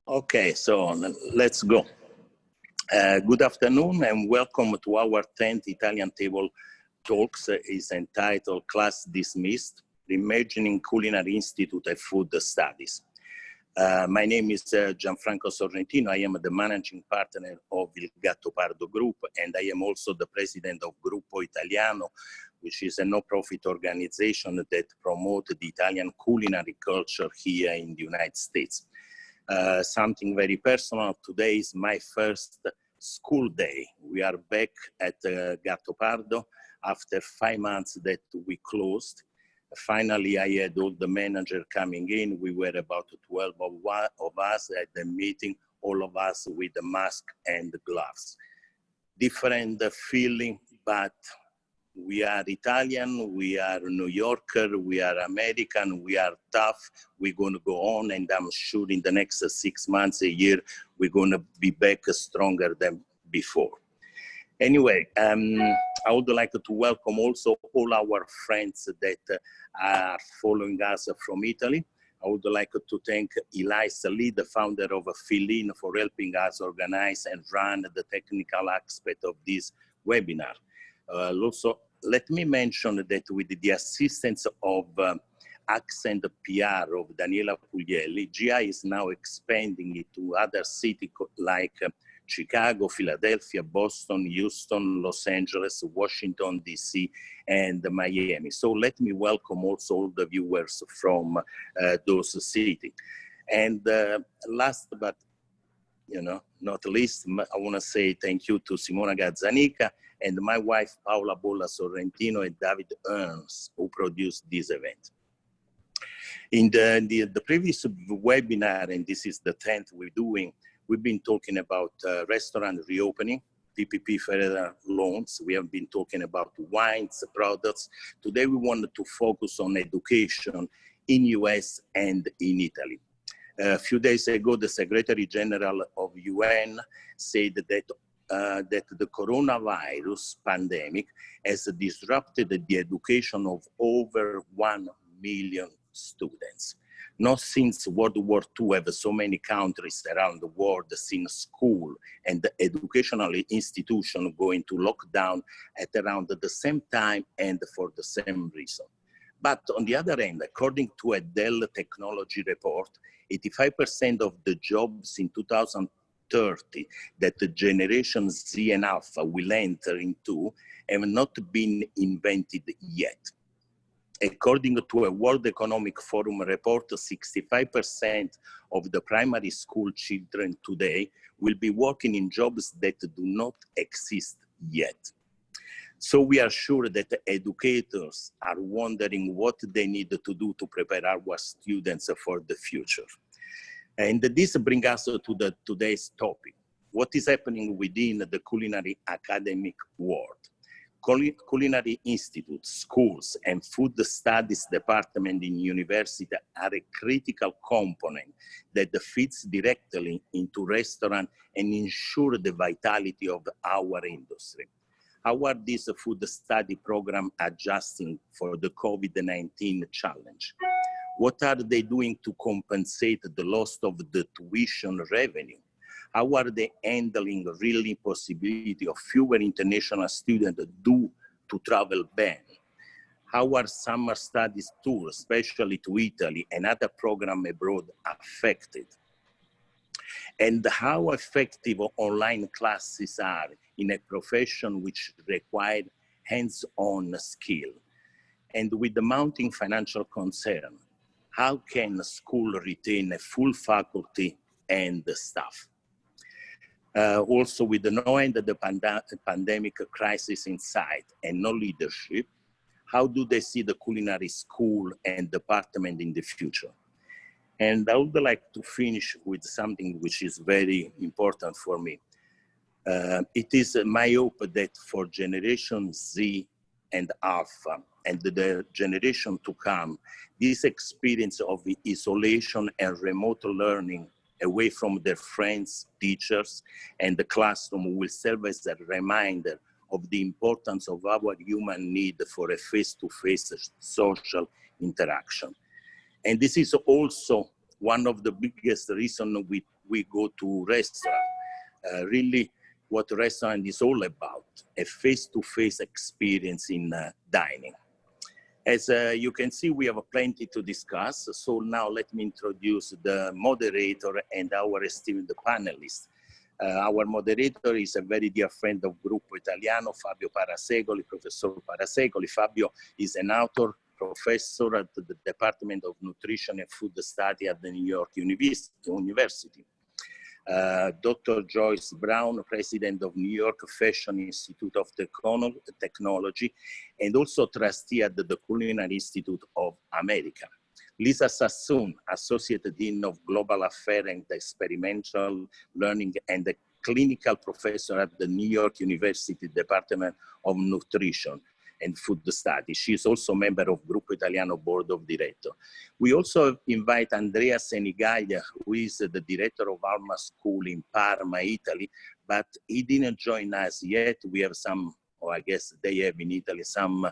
Okay, so let's go. Good afternoon and welcome to our 10th Italian Table Talks. Is entitled Class Dismissed, Reimagining Culinary Institute and Food Studies. My name is Gianfranco Sorrentino. I am the managing partner of Il Gattopardo Group, and I am also the president of Gruppo Italiano, which is a no-profit organization that promotes the Italian culinary culture here in the United States. Something very personal, today is my first school day. We are back at Gattopardo after 5 months that we closed. Finally, I had all the manager coming in. We were about 12 of us at the meeting, all of us with the mask and the gloves. Different feeling, but we are Italian, we are New Yorker, we are American, we are tough. We're going to go on, and I'm sure in the next 6 months, a year, we're going to be back stronger than before. Anyway, I would like to welcome also all our friends that are following us from Italy. I would like to thank Elisa Lee, the founder of Fill-In, for helping us organize and run the technical aspect of this webinar. Also, let me mention that with the assistance of Accent PR of Daniela Puglielli, GI is now expanding it to other cities like Chicago, Philadelphia, Boston, Houston, Los Angeles, Washington, DC, and Miami. So let me welcome also all the viewers from those cities. And last but not least, I want to say thank you to Simona Gazzanica and my wife, Paola Bolla Sorrentino, and David Ernst, who produced this event. In the previous webinar, and this is the 10th we're doing, we've been talking about restaurant reopening, PPP federal loans. We have been talking about wines, products. Today, we wanted to focus on education in US and in Italy. A few days ago, the Secretary General of UN said that the coronavirus pandemic has disrupted the education of over 1 million students. Not since World War II have so many countries around the world seen school and the educational institution going to lockdown at around the same time and for the same reason. But on the other hand, according to a Dell technology report, 85% of the jobs in 2030 that the Generation Z and Alpha will enter into have not been invented yet. According to a World Economic Forum report, 65% of the primary school children today will be working in jobs that do not exist yet. So we are sure that the educators are wondering what they need to do to prepare our students for the future. And this brings us to today's topic. What is happening within the culinary academic world? Culinary institutes, schools, and food studies department in university are a critical component that fits directly into restaurant and ensure the vitality of our industry. How are these food study program adjusting for the COVID-19 challenge? What are they doing to compensate the loss of the tuition revenue? How are they handling the real impossibility of fewer international students due to travel ban? How are summer studies tours, especially to Italy and other programs abroad, affected? And how effective online classes are in a profession which requires hands-on skill? And with the mounting financial concern, how can a school retain a full faculty and the staff? Also, with the no end of the pandemic crisis in sight and no leadership, how do they see the culinary school and department in the future? And I would like to finish with something which is very important for me. It is my hope that for Generation Z and Alpha and the generation to come, this experience of isolation and remote learning away from their friends, teachers, and the classroom will serve as a reminder of the importance of our human need for a face-to-face social interaction. And this is also one of the biggest reasons we go to restaurant. Really, what restaurant is all about, a face-to-face experience in dining. As you can see, we have plenty to discuss. So now let me introduce the moderator and our esteemed panelists. Our moderator is a very dear friend of Gruppo Italiano, Fabio Parasecoli, Professor Parasecoli. Fabio is an author, professor at the Department of Nutrition and Food Study at the New York University. Dr. Joyce Brown, president of New York Fashion Institute of Technology, and also trustee at the Culinary Institute of America. Lisa Sasson, associate dean of Global Affairs and Experimental Learning and a clinical professor at the New York University Department of Nutrition and Food Studies. She is also a member of Gruppo Italiano Board of Directors. We also invite Andrea Sinigaglia, who is the director of Alma School in Parma, Italy, but he didn't join us yet. We have some, or I guess they have in Italy, some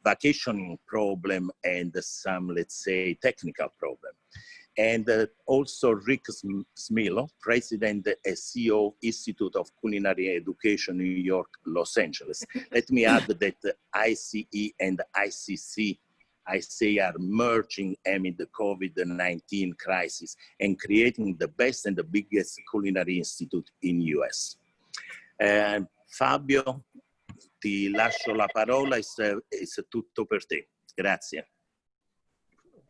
vacationing problem and some, let's say, technical problem. And also Rick Smilow, President and CEO Institute of Culinary Education, New York, Los Angeles. Let me add that ICE and ICC, I say, are merging amid the COVID-19 crisis and creating the best and the biggest culinary institute in US. Fabio, ti lascio la parola, è tutto per te. Grazie.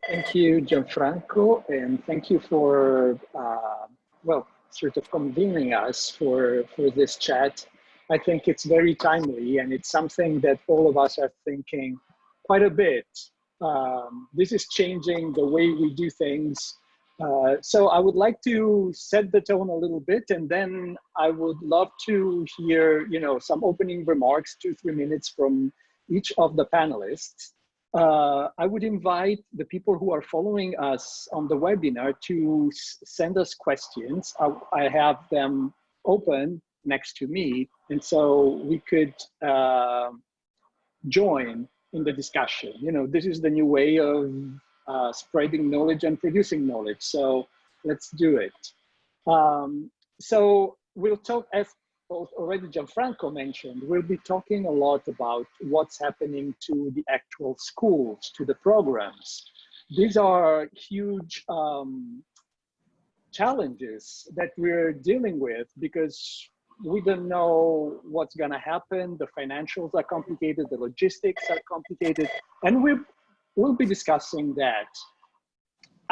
Thank you, Gianfranco, and thank you for, well, sort of convening us for this chat. I think it's very timely, and it's something that all of us are thinking quite a bit. This is changing the way we do things. So I would like to set the tone a little bit, and then I would love to hear, some opening remarks, 2-3 minutes from each of the panelists. I would invite the people who are following us on the webinar to send us questions. I have them open next to me, and so we could join in the discussion. This is the new way of spreading knowledge and producing knowledge, so let's do it. So we'll talk, as already Gianfranco mentioned, we'll be talking a lot about what's happening to the actual schools, to the programs. These are huge challenges that we're dealing with because we don't know what's going to happen. The financials are complicated, the logistics are complicated, and we'll be discussing that.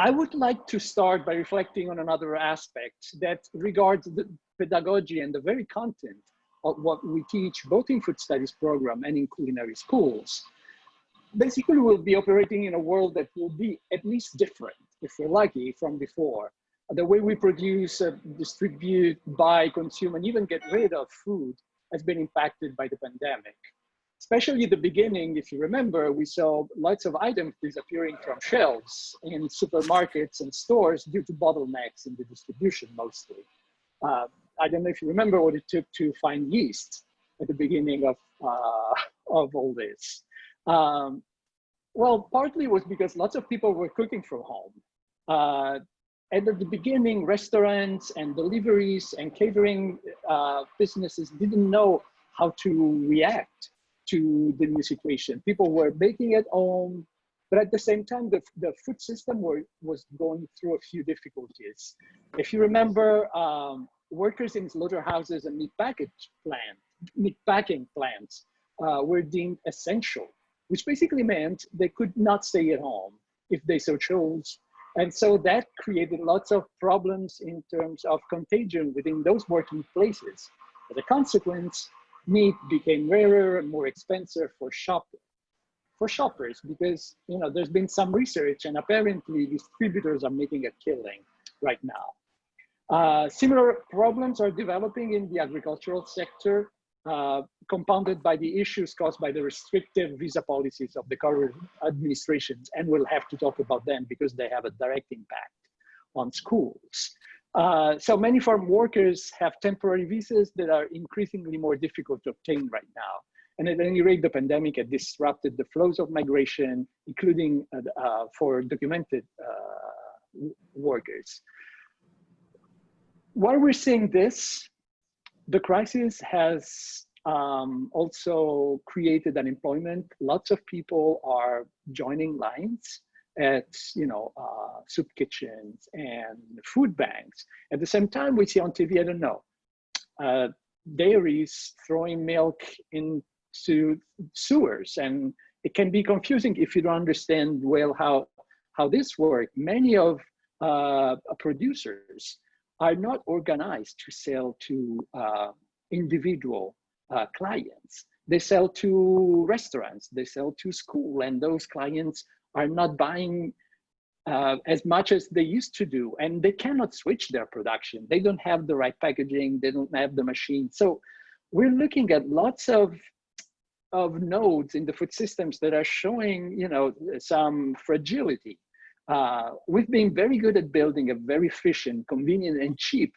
I would like to start by reflecting on another aspect that regards the pedagogy and the very content of what we teach, both in food studies program and in culinary schools. Basically, we'll be operating in a world that will be at least different, if we're lucky, from before. The way we produce, distribute, buy, consume, and even get rid of food has been impacted by the pandemic. Especially at the beginning, if you remember, we saw lots of items disappearing from shelves in supermarkets and stores due to bottlenecks in the distribution mostly. I don't know if you remember what it took to find yeast at the beginning of all this. Well, partly it was because lots of people were cooking from home. And at the beginning, restaurants and deliveries and catering businesses didn't know how to react to the new situation. People were baking at home, but at the same time, the food system was going through a few difficulties. If you remember, workers in slaughterhouses and meatpacking plants were deemed essential, which basically meant they could not stay at home if they so chose. And so that created lots of problems in terms of contagion within those working places. As a consequence, meat became rarer and more expensive for shoppers because there's been some research and apparently distributors are making a killing right now. Similar problems are developing in the agricultural sector, compounded by the issues caused by the restrictive visa policies of the current administrations, and we'll have to talk about them because they have a direct impact on schools. So many farm workers have temporary visas that are increasingly more difficult to obtain right now. And at any rate, the pandemic had disrupted the flows of migration, including for documented workers. while we're seeing this, the crisis has also created unemployment. Lots of people are joining lines at soup kitchens and food banks. At the same time, we see on TV, I don't know, dairies throwing milk into sewers, and it can be confusing if you don't understand well how this works. Many of producers are not organized to sell to individual clients. They sell to restaurants, they sell to school, and those clients are not buying as much as they used to do, and they cannot switch their production. They don't have the right packaging, they don't have the machine. So we're looking at lots of nodes in the food systems that are showing, some fragility. We've been very good at building a very efficient, convenient, and cheap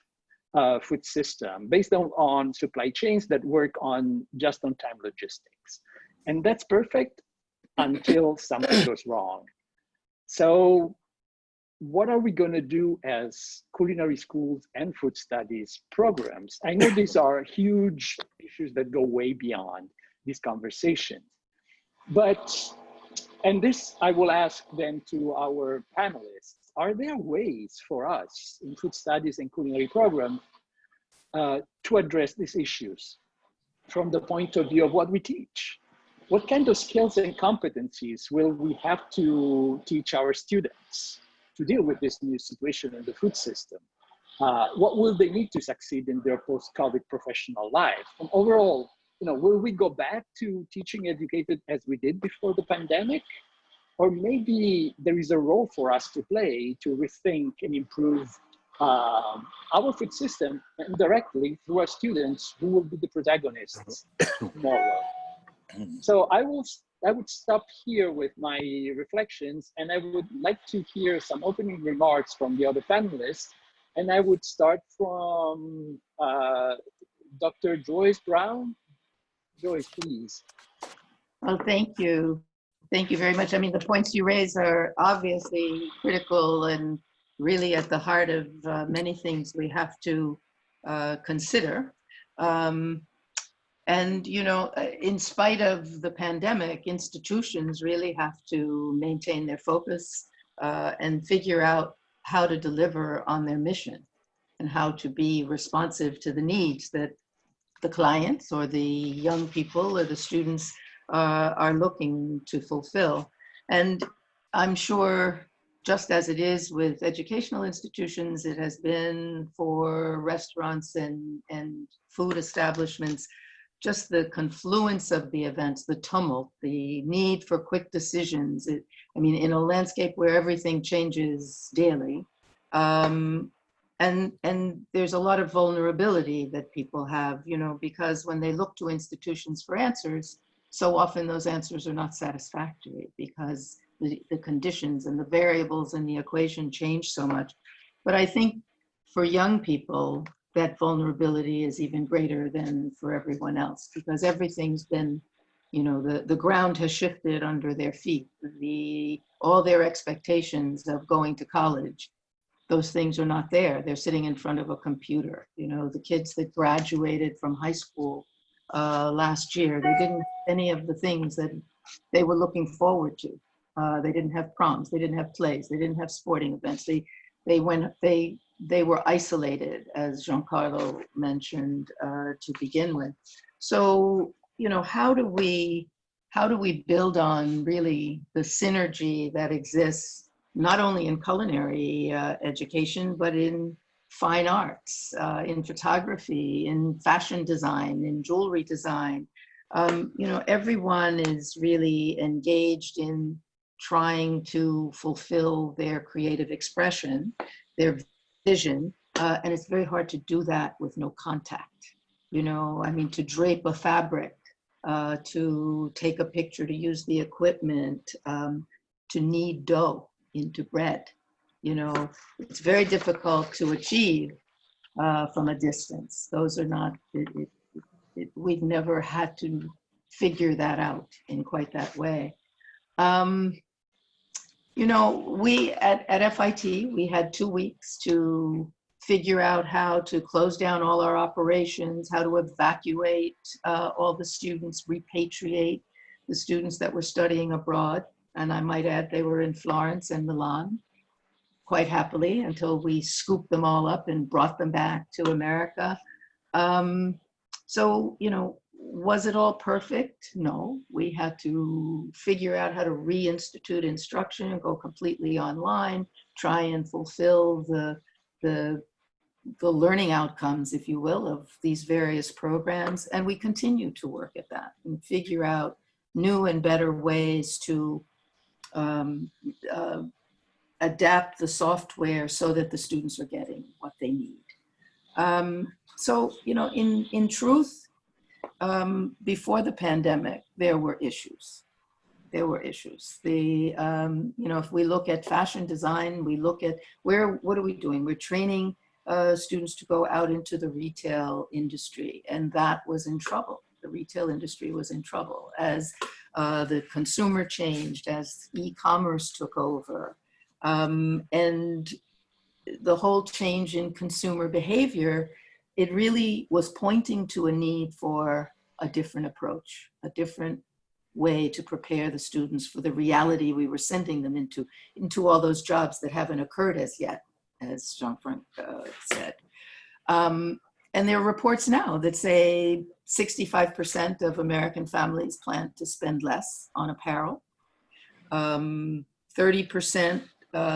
food system based on supply chains that work on just-on-time logistics. And that's perfect until something goes wrong. So what are we going to do as culinary schools and food studies programs? I know these are huge issues that go way beyond these conversations, and this I will ask then to our panelists. Are there ways for us in food studies and culinary programs to address these issues from the point of view of what we teach? What kind of skills and competencies will we have to teach our students to deal with this new situation in the food system? What will they need to succeed in their post-COVID professional life? And overall, will we go back to teaching educated as we did before the pandemic? Or maybe there is a role for us to play to rethink and improve our food system indirectly through our students who will be the protagonists tomorrow. So I would stop here with my reflections, and I would like to hear some opening remarks from the other panelists. And I would start from Dr. Joyce Brown. Joyce, please. Well, thank you. Thank you very much. I mean, the points you raise are obviously critical and really at the heart of many things we have to consider. And, in spite of the pandemic, institutions really have to maintain their focus and figure out how to deliver on their mission and how to be responsive to the needs that the clients or the young people or the students are looking to fulfill. And I'm sure, just as it is with educational institutions, it has been for restaurants and food establishments, just the confluence of the events, the tumult, the need for quick decisions. In a landscape where everything changes daily, and there's a lot of vulnerability that people have, because when they look to institutions for answers, so often those answers are not satisfactory because the conditions and the variables in the equation change so much. But I think for young people, that vulnerability is even greater than for everyone else, because everything's been, the ground has shifted under their feet. All their expectations of going to college, those things are not there. They're sitting in front of a computer. The kids that graduated from high school last year, they didn't have any of the things that they were looking forward to. They didn't have proms, they didn't have plays, they didn't have sporting events. They were isolated, as Giancarlo mentioned, to begin with. So, how do we build on really the synergy that exists not only in culinary education, but in fine arts, in photography, in fashion design, in jewelry design? Everyone is really engaged in trying to fulfill their creative expression, their vision, and it's very hard to do that with no contact. To drape a fabric, to take a picture, to use the equipment, to knead dough into bread. It's very difficult to achieve from a distance. Those are not, we've never had to figure that out in quite that way. We at FIT, we had 2 weeks to figure out how to close down all our operations, how to evacuate all the students, repatriate the students that were studying abroad. And I might add, they were in Florence and Milan quite happily until we scooped them all up and brought them back to America. So, you know, was it all perfect? No, we had to figure out how to reinstitute instruction and go completely online, try and fulfill the learning outcomes, if you will, of these various programs. And we continue to work at that and figure out new and better ways to adapt the software so that the students are getting what they need. So, you know, in truth, before the pandemic, there were issues. There were issues. You know, if we look at fashion design, we look at what are we doing? We're training students to go out into the retail industry, and that was in trouble. The retail industry was in trouble as the consumer changed, as e-commerce took over, and the whole change in consumer behavior, it really was pointing to a need for a different approach, a different way to prepare the students for the reality we were sending them into all those jobs that haven't occurred as yet, as Gianfranco said. And there are reports now that say 65% of American families plan to spend less on apparel. 30%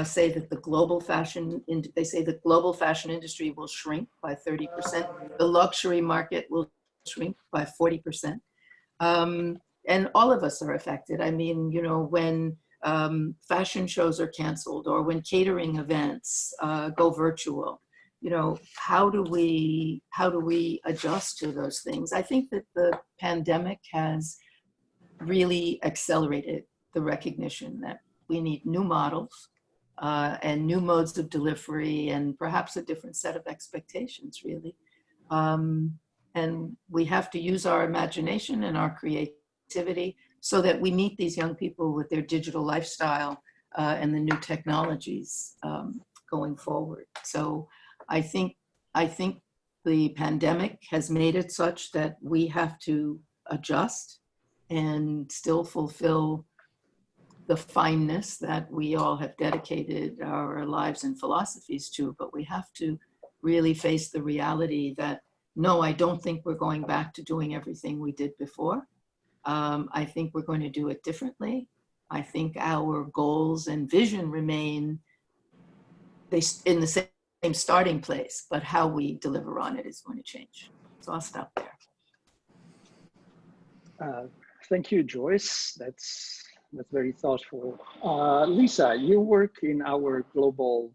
say that the global fashion industry will shrink by 30%. The luxury market will shrink by 40%. And all of us are affected. I mean, you know, when fashion shows are canceled or when catering events go virtual, you know, how do we adjust to those things? I think that the pandemic has really accelerated the recognition that we need new models and new modes of delivery and perhaps a different set of expectations, really. And we have to use our imagination and our creativity so that we meet these young people with their digital lifestyle and the new technologies going forward. So I think the pandemic has made it such that we have to adjust and still fulfill the fineness that we all have dedicated our lives and philosophies to, but we have to really face the reality that, no, I don't think we're going back to doing everything we did before. I think we're going to do it differently. I think our goals and vision remain in the same starting place, but how we deliver on it is going to change. So I'll stop there. Thank you, Joyce. That's very thoughtful. Lisa, you work in our global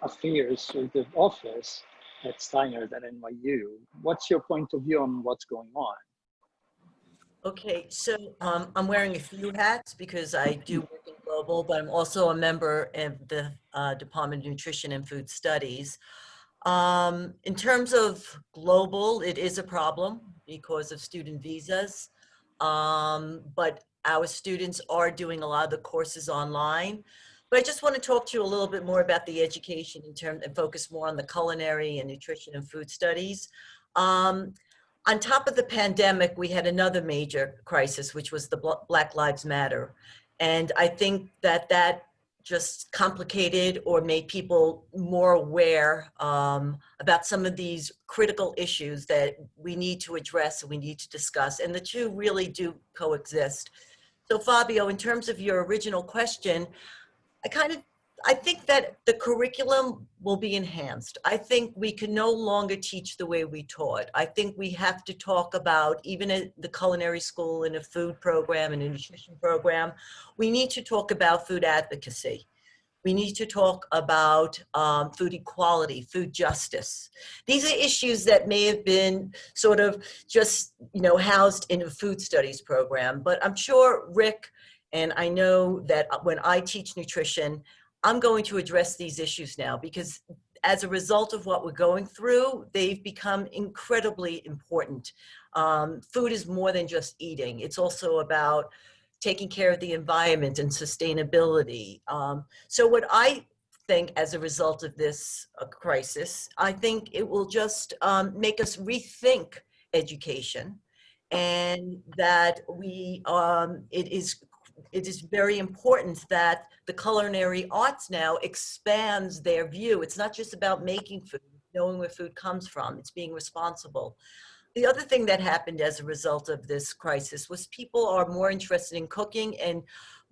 affairs sort of office at Steiner at NYU. What's your point of view on what's going on? Okay, so I'm wearing a few hats because I do work in global, but I'm also a member of the Department of Nutrition and Food Studies. In terms of global, it is a problem because of student visas, but our students are doing a lot of the courses online. But I just want to talk to you a little bit more about the education in terms and focus more on the culinary and nutrition and food studies. On top of the pandemic, we had another major crisis, which was the Black Lives Matter. And I think that just complicated or made people more aware about some of these critical issues that we need to address and we need to discuss. And the two really do coexist. So Fabio, in terms of your original question, I think that the curriculum will be enhanced. I think we can no longer teach the way we taught. I think we have to talk about, even at the culinary school, in a food program and a nutrition program, we need to talk about food advocacy. We need to talk about food equality, food justice. These are issues that may have been sort of just, you know, housed in a food studies program, but I'm sure Rick, and I know that when I teach nutrition, I'm going to address these issues now because as a result of what we're going through, they've become incredibly important. Food is more than just eating. It's also about taking care of the environment and sustainability. So what I think, as a result of this crisis. I think it will just make us rethink education, and that it is very important that the culinary arts now expands their view. It's not just about making food, knowing where food comes from, it's being responsible. The other thing that happened as a result of this crisis was people are more interested in cooking and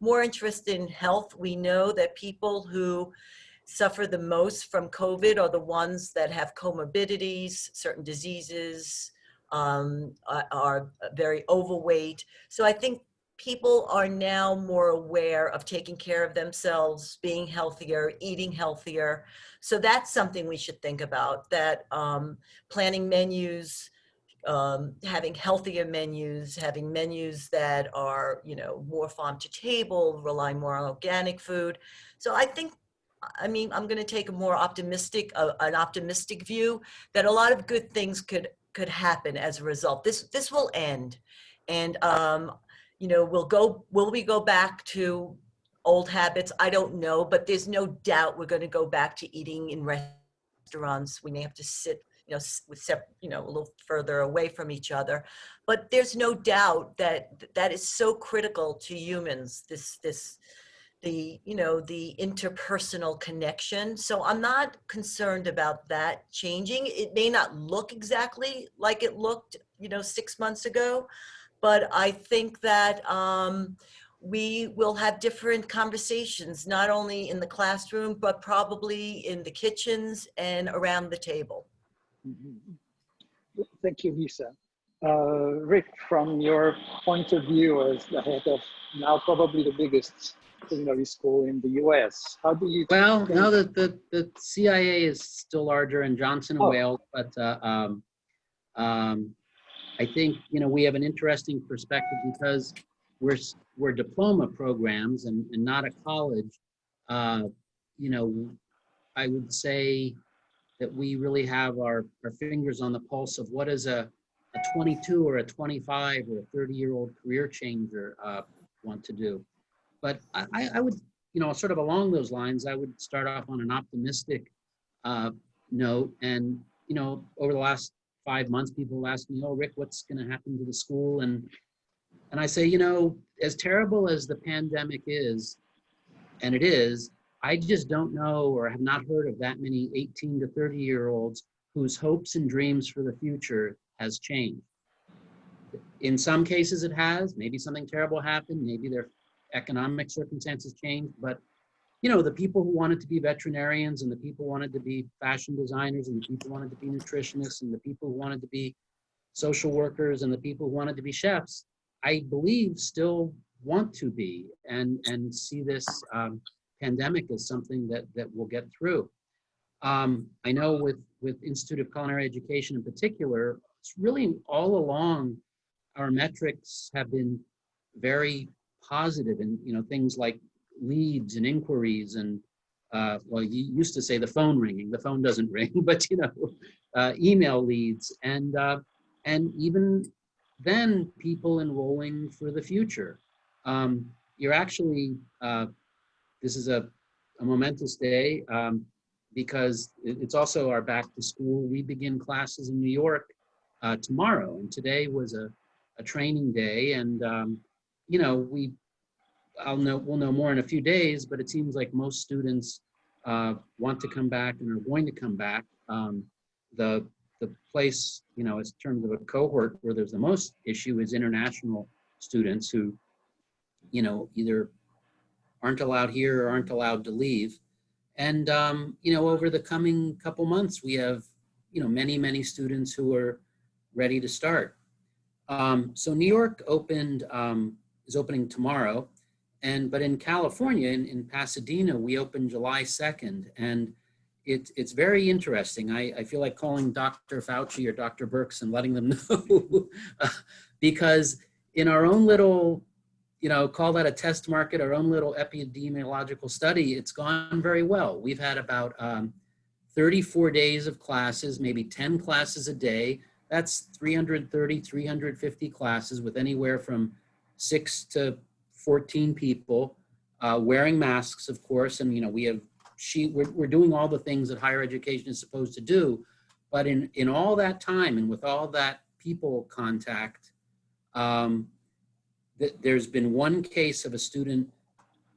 more interested in health. We know that people who suffer the most from COVID are the ones that have comorbidities, certain diseases, are very overweight. So I think people are now more aware of taking care of themselves, being healthier, eating healthier. So that's something we should think about, that planning menus, having healthier menus, having menus that are, you know, more farm to table, rely more on organic food. So I think, I mean, I'm going to take a more optimistic, an optimistic view that a lot of good things could happen as a result. This will end, and you know, will we go back to old habits? I don't know, but there's no doubt we're going to go back to eating in restaurants. We may have to sit, you know, you know, a little further away from each other, but there's no doubt that that is so critical to humans. The, you know, the interpersonal connection. So I'm not concerned about that changing. It may not look exactly like it looked, you know, 6 months ago, but I think that we will have different conversations, not only in the classroom, but probably in the kitchens and around the table. Mm-hmm. Thank you, Lisa. Rick, from your point of view as the head of now probably the biggest culinary school in the US, how do you Well, think? no, the CIA is still larger in Johnson and Wales, but I think, you know, we have an interesting perspective because we're diploma programs and not a college. You know, I would say that we really have our fingers on the pulse of what is a 22 or a 25 or a 30-year-old career changer want to do. But I would, you know, sort of along those lines, I would start off on an optimistic note. And, you know, over the last 5 months, people ask me, oh, Rick, what's going to happen to the school? And I say, you know, as terrible as the pandemic is, and it is, I just don't know or have not heard of that many 18 to 30-year-olds whose hopes and dreams for the future has changed. In some cases it has, maybe something terrible happened, maybe their economic circumstances changed, but you know, the people who wanted to be veterinarians and the people who wanted to be fashion designers and the people who wanted to be nutritionists and the people who wanted to be social workers and the people who wanted to be chefs, I believe still want to be and see this pandemic as something that we'll get through. I know with Institute of Culinary Education in particular, it's really all along our metrics have been very positive, and you know, things like leads and inquiries and well, you used to say the phone ringing. The phone doesn't ring, but you know, email leads and even then people enrolling for the future. You're actually this is a momentous day because it's also our back to school. We begin classes in New York tomorrow, and today was a training day, and you know, we'll know more in a few days, but it seems like most students want to come back and are going to come back. The place, you know, in terms of a cohort where there's the most issue is international students who, you know, either aren't allowed here or aren't allowed to leave. And, you know, over the coming couple months, we have, you know, many students who are ready to start. So New York opened, is opening tomorrow. But in California, in Pasadena, we opened July 2nd. And it's very interesting. I feel like calling Dr. Fauci or Dr. Birx and letting them know because in our own little, you know, call that a test market, our own little epidemiological study, it's gone very well. We've had about 34 days of classes, maybe 10 classes a day. That's 330, 350 classes with anywhere from 6 to 14 people wearing masks, of course. And, you know, we have we're doing all the things that higher education is supposed to do. But in all that time and with all that people contact, there's been one case of a student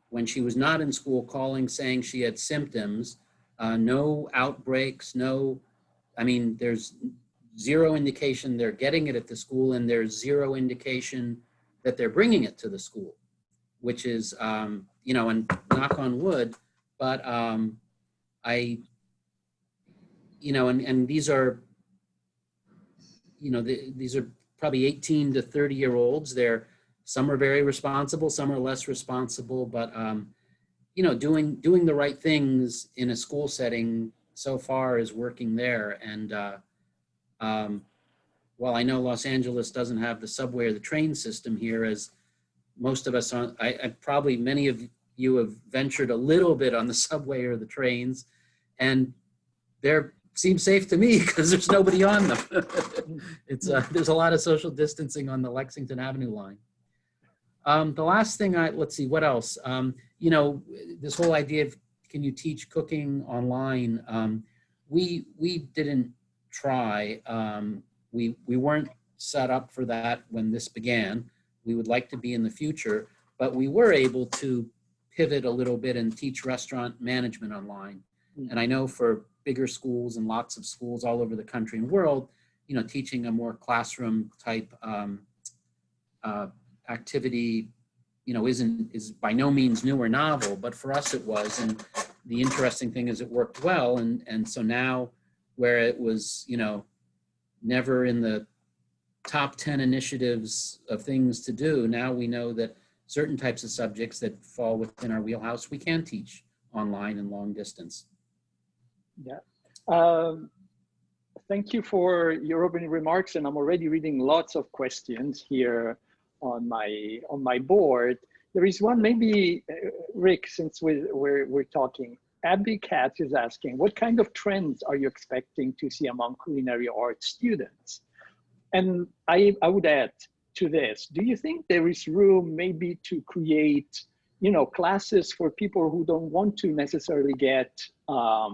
when she was not in school calling saying she had symptoms, no outbreaks, there's zero indication they're getting it at the school, and there's zero indication that they're bringing it to the school, which is, and knock on wood, but and these are, these are probably 18 to 30-year-olds. Some are very responsible, some are less responsible, but doing the right things in a school setting so far is working there. And while I know Los Angeles doesn't have the subway or the train system here, as most of us probably many of you have ventured a little bit on the subway or the trains, and they're seem safe to me because there's nobody on them. There's a lot of social distancing on the Lexington Avenue line. The last thing let's see, what else? This whole idea of, can you teach cooking online? We didn't try. We weren't set up for that when this began. We would like to be in the future, but we were able to pivot a little bit and teach restaurant management online. And I know for bigger schools and lots of schools all over the country and world, teaching a more classroom type activity, is by no means new or novel, but for us it was. And the interesting thing is it worked well. And so now, where it was, never in the top 10 initiatives of things to do, now we know that certain types of subjects that fall within our wheelhouse, we can teach online and long distance. Yeah. Thank you for your opening remarks, and I'm already reading lots of questions here on my board. There is one, maybe Rick, since we're talking. Abby Katz is asking, what kind of trends are you expecting to see among culinary arts students? And I would add to this, do you think there is room maybe to create, classes for people who don't want to necessarily get a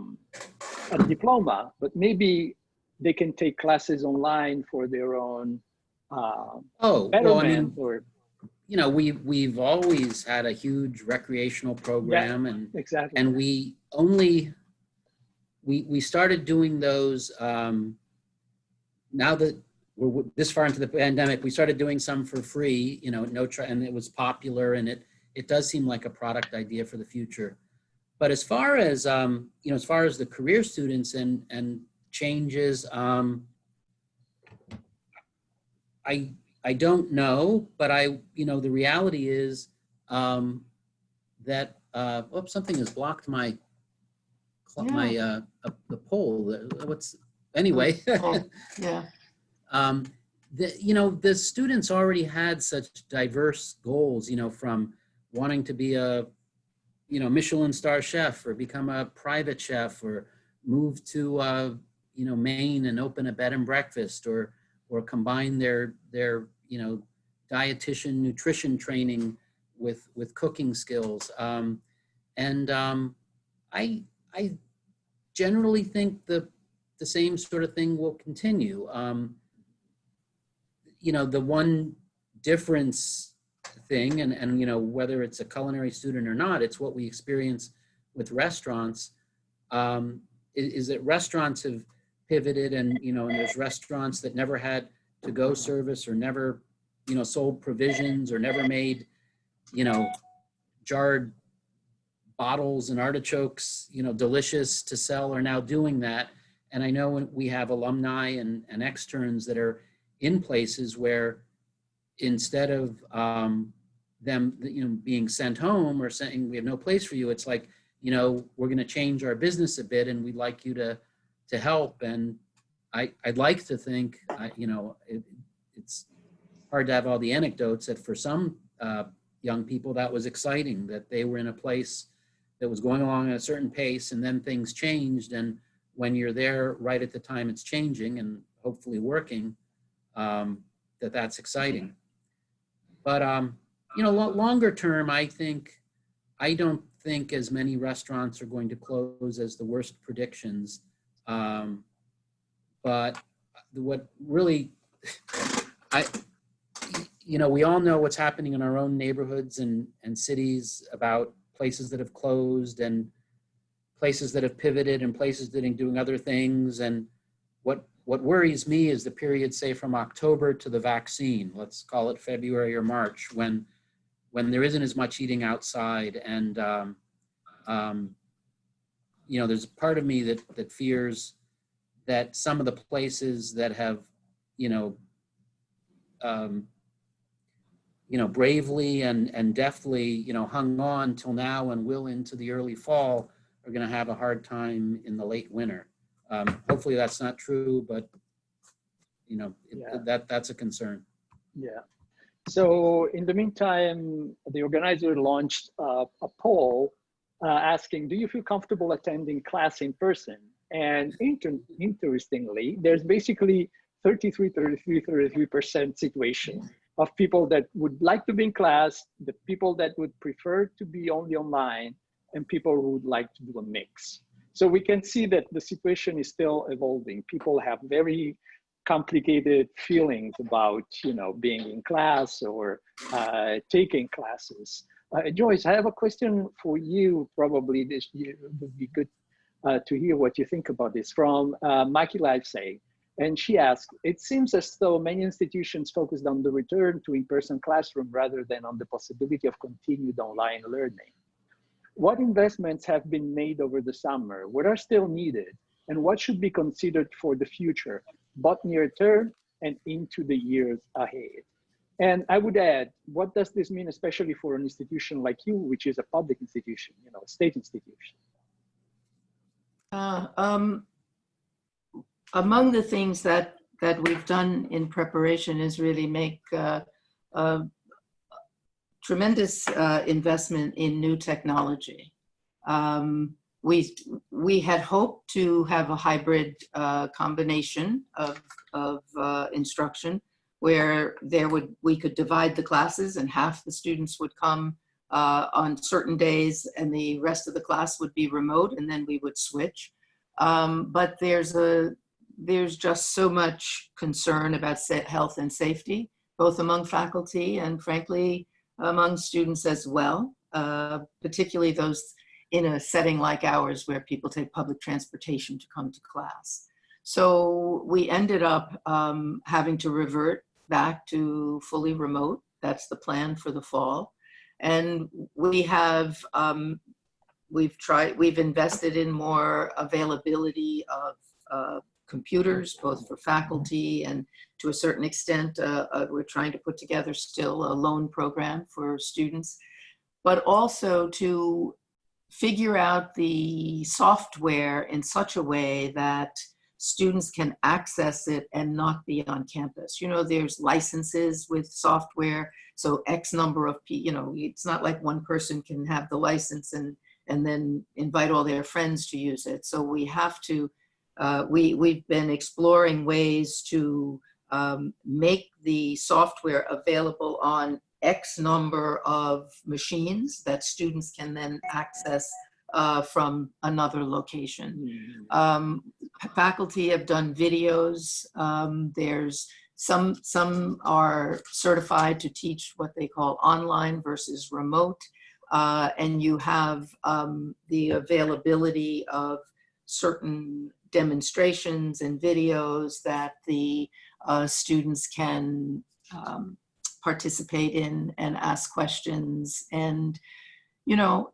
diploma, but maybe they can take classes online for their own betterment? We've always had a huge recreational program, and exactly. And we started doing those now that we're this far into the pandemic. We started doing some for free, and it was popular, and it does seem like a product idea for the future. But as far as the career students and changes, I don't know, but the reality is that something has blocked my the poll. Anyway? Yeah. The students already had such diverse goals, from wanting to be a Michelin star chef, or become a private chef, or move to Maine and open a bed and breakfast, or combine their dietitian nutrition training with cooking skills. I generally think the same sort of thing will continue. The one difference thing, and whether it's a culinary student or not, it's what we experience with restaurants, is that restaurants have pivoted, and there's restaurants that never had to-go service, or never sold provisions, or never made jarred bottles and artichokes delicious to sell, are now doing that. And I know we have alumni and externs that are in places where, instead of them being sent home or saying we have no place for you, it's like, we're going to change our business a bit, and we'd like you to help. And I'd like to think, it's hard to have all the anecdotes, that for some young people that was exciting, that they were in a place that was going along at a certain pace, and then things changed. And when you're there right at the time it's changing and hopefully working, that's exciting. But longer term, I don't think as many restaurants are going to close as the worst predictions. But what really, we all know what's happening in our own neighborhoods and cities about places that have closed and places that have pivoted and places that are doing other things. And what worries me is the period, say, from October to the vaccine, let's call it February or March, when there isn't as much eating outside. And, there's a part of me that fears that some of the places that have, bravely and deftly, hung on till now and will into the early fall are going to have a hard time in the late winter. Hopefully that's not true, but that's a concern. Yeah. So in the meantime, the organizer launched a poll asking, do you feel comfortable attending class in person? And interestingly, there's basically 33% situation of people that would like to be in class, the people that would prefer to be only online, and people who would like to do a mix. So we can see that the situation is still evolving. People have very complicated feelings about, being in class or taking classes. Joyce, I have a question for you. Probably this would be good to hear what you think about this from Maki Livesay. And she asked, it seems as though many institutions focused on the return to in-person classroom rather than on the possibility of continued online learning. What investments have been made over the summer? What are still needed? And what should be considered for the future, both near term and into the years ahead? And I would add, what does this mean, especially for an institution like you, which is a public institution, a state institution? Among the things that we've done in preparation is really make tremendous investment in new technology. We had hoped to have a hybrid combination of instruction where we could divide the classes and half the students would come on certain days and the rest of the class would be remote, and then we would switch. But there's just so much concern about health and safety, both among faculty and frankly, among students as well, particularly those in a setting like ours where people take public transportation to come to class. So we ended up having to revert back to fully remote. That's the plan for the fall. And we have, we've invested in more availability of computers, both for faculty and to a certain extent, we're trying to put together still a loan program for students, but also to figure out the software in such a way that students can access it and not be on campus. There's licenses with software, so X number of people, it's not like one person can have the license and then invite all their friends to use it. So we have to, we've been exploring ways to make the software available on X number of machines that students can then access from another location. Faculty have done videos. There's some are certified to teach what they call online versus remote. And you have the availability of certain demonstrations and videos that the students can participate in and ask questions. And,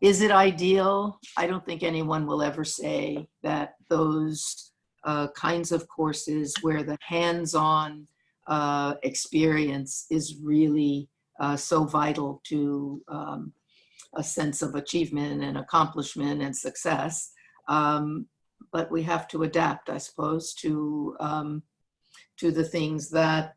is it ideal? I don't think anyone will ever say that those kinds of courses where the hands-on experience is really so vital to a sense of achievement and accomplishment and success. But we have to adapt, I suppose, to the things that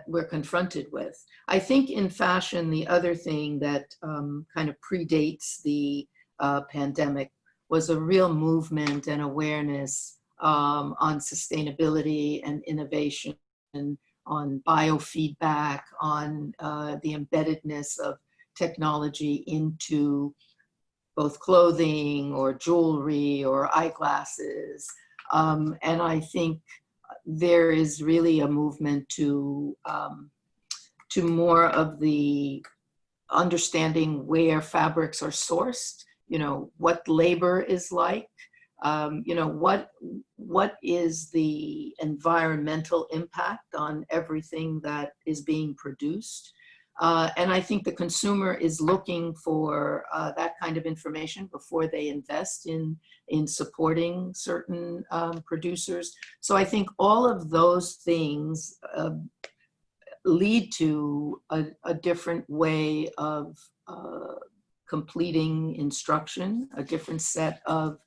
we're confronted with. I think in fashion, the other thing that kind of predates the pandemic was a real movement and awareness on sustainability and innovation, and on biofeedback, on the embeddedness of technology into both clothing or jewelry or eyeglasses. And I think there is really a movement to more of the understanding where fabrics are sourced, you know, what labor is like, you know, what is the environmental impact on everything that is being produced. And I think the consumer is looking for that kind of information before they invest in supporting certain producers. So I think all of those things lead to a different way of completing instruction, a different set of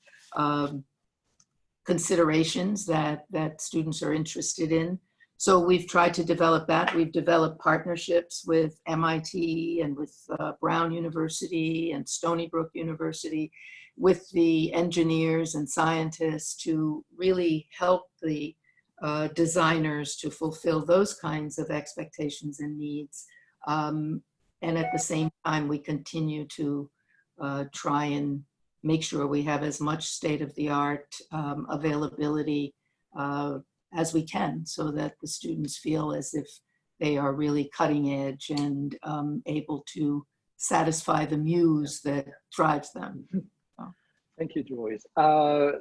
considerations that students are interested in. So we've tried to develop that. We've developed partnerships with MIT and with Brown University and Stony Brook University, with the engineers and scientists to really help the designers to fulfill those kinds of expectations and needs. And at the same time, we continue to try and make sure we have as much state-of-the-art availability as we can, so that the students feel as if they are really cutting edge and able to satisfy the muse that drives them. Thank you, Joyce.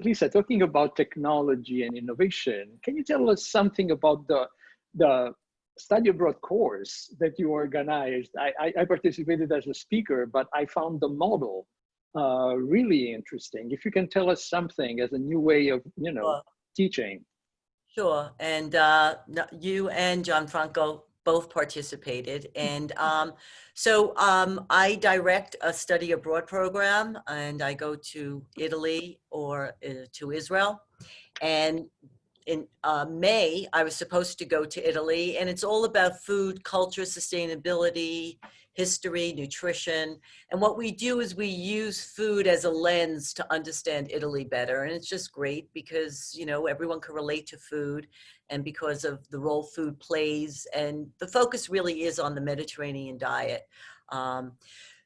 Lisa, talking about technology and innovation, can you tell us something about the study abroad course that you organized? I participated as a speaker, but I found the model really interesting. If you can tell us something as a new way of, you know, teaching. Sure, and you and Gianfranco both participated. And so I direct a study abroad program, and I go to Italy or to Israel. And in May, I was supposed to go to Italy, and it's all about food, culture, sustainability, history, nutrition. And what we do is we use food as a lens to understand Italy better. And it's just great because, you know, everyone can relate to food, and because of the role food plays. And the focus really is on the Mediterranean diet.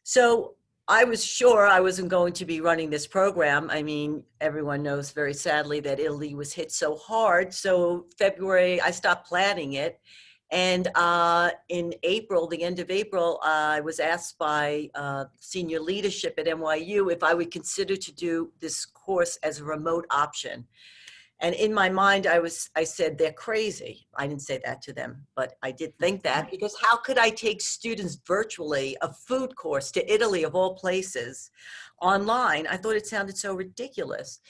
So I was sure I wasn't going to be running this program. I mean, everyone knows very sadly that Italy was hit so hard. So February, I stopped planning it. And in April, the end of April, I was asked by senior leadership at NYU if I would consider to do this course as a remote option. And in my mind, I said, they're crazy. I didn't say that to them, but I did think that, because how could I take students virtually, a food course to Italy of all places, online? I thought it sounded so ridiculous.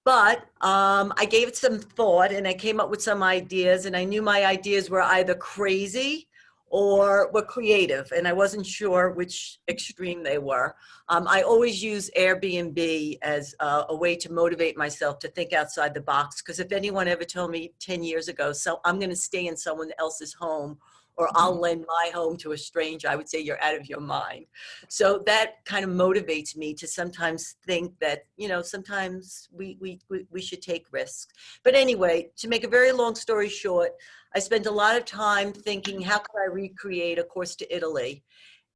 But I gave it some thought, and I came up with some ideas, and I knew my ideas were either crazy or were creative, and I wasn't sure which extreme they were. I always use Airbnb as a way to motivate myself to think outside the box, because if anyone ever told me 10 years ago, so I'm going to stay in someone else's home, or I'll lend my home to a stranger, I would say you're out of your mind. So that kind of motivates me to sometimes think that, you know, sometimes we should take risks. But anyway, to make a very long story short, I spent a lot of time thinking, how could I recreate a course to Italy?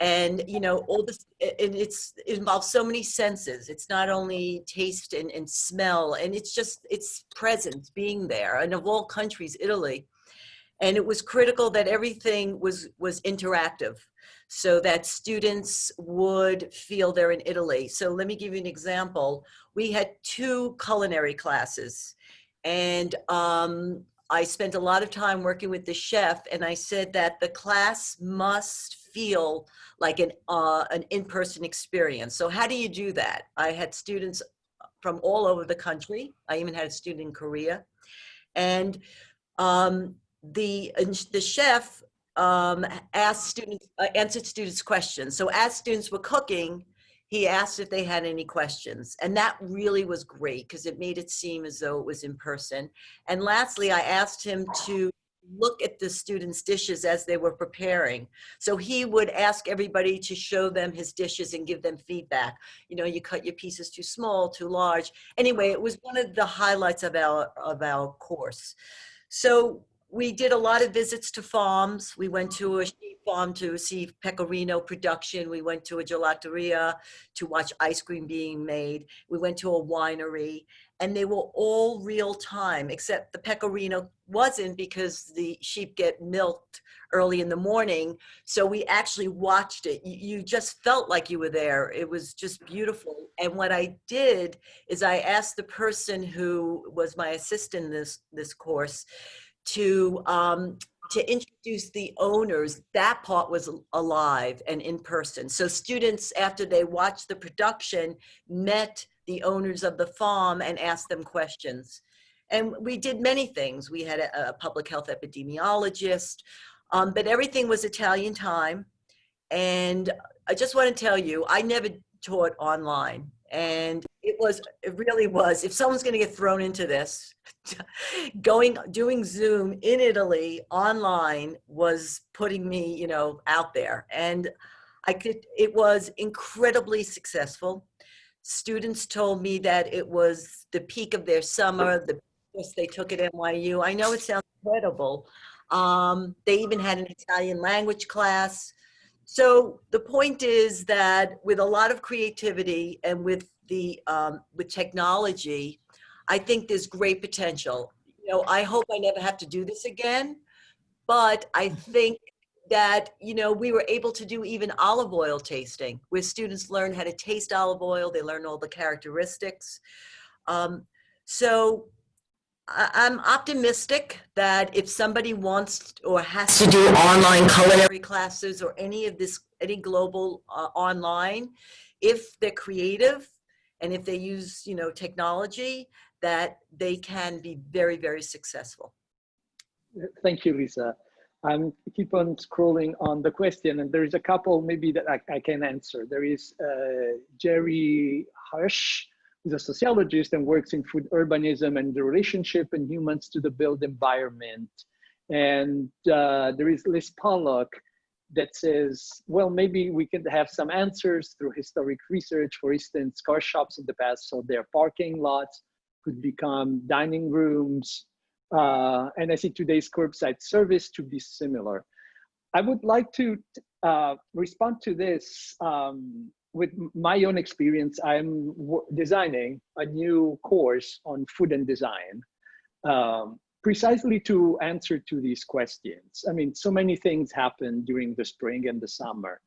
And, you know, all this, and it involves so many senses. It's not only taste and smell, and it's presence, being there. And of all countries, Italy. And it was critical that everything was interactive, so that students would feel they're in Italy. So let me give you an example. We had 2 culinary classes, and I spent a lot of time working with the chef, and I said that the class must feel like an in-person experience. So how do you do that? I had students from all over the country. I even had a student in Korea. And the chef asked students, answered students' questions. So as students were cooking, he asked if they had any questions. And that really was great, because it made it seem as though it was in person. And lastly, I asked him to look at the students' dishes as they were preparing. So he would ask everybody to show them his dishes and give them feedback. You know, you cut your pieces too small, too large. Anyway, it was one of the highlights of our course. So we did a lot of visits to farms. We went to a sheep farm to see pecorino production. We went to a gelateria to watch ice cream being made. We went to a winery, and they were all real time, except the pecorino wasn't, because the sheep get milked early in the morning. So we actually watched it. You just felt like you were there. It was just beautiful. And what I did is I asked the person who was my assistant in this course to introduce the owners. That part was alive and in person. So students, after they watched the production, met the owners of the farm and asked them questions. And we did many things. We had a public health epidemiologist, but everything was Italian time. And I just want to tell you, I never taught online. And it really was, if someone's going to get thrown into this, doing Zoom in Italy online was putting me, you know, out there. And it was incredibly successful. Students told me that it was the peak of their summer, the course they took at NYU. I know it sounds incredible. They even had an Italian language class. So the point is that with a lot of creativity and with technology, I think there's great potential. You know, I hope I never have to do this again, but I think that, you know, we were able to do even olive oil tasting, where students learn how to taste olive oil. They learn all the characteristics. So I'm optimistic that if somebody wants or has to do online culinary classes or any global online, if they're creative and if they use, you know, technology, that they can be very, very successful. Thank you, Lisa. Keep on scrolling on the question, and there is a couple maybe that I can answer. There is Jerry Hirsch, who's a sociologist and works in food urbanism and the relationship in humans to the built environment. And there is Liz Pollock that says, well, maybe we can have some answers through historic research. For instance, car shops in the past, so their parking lots could become dining rooms. And I see today's curbside service to be similar. I would like to respond to this with my own experience. I'm designing a new course on food and design, precisely to answer to these questions. I mean, so many things happened during the spring and the summer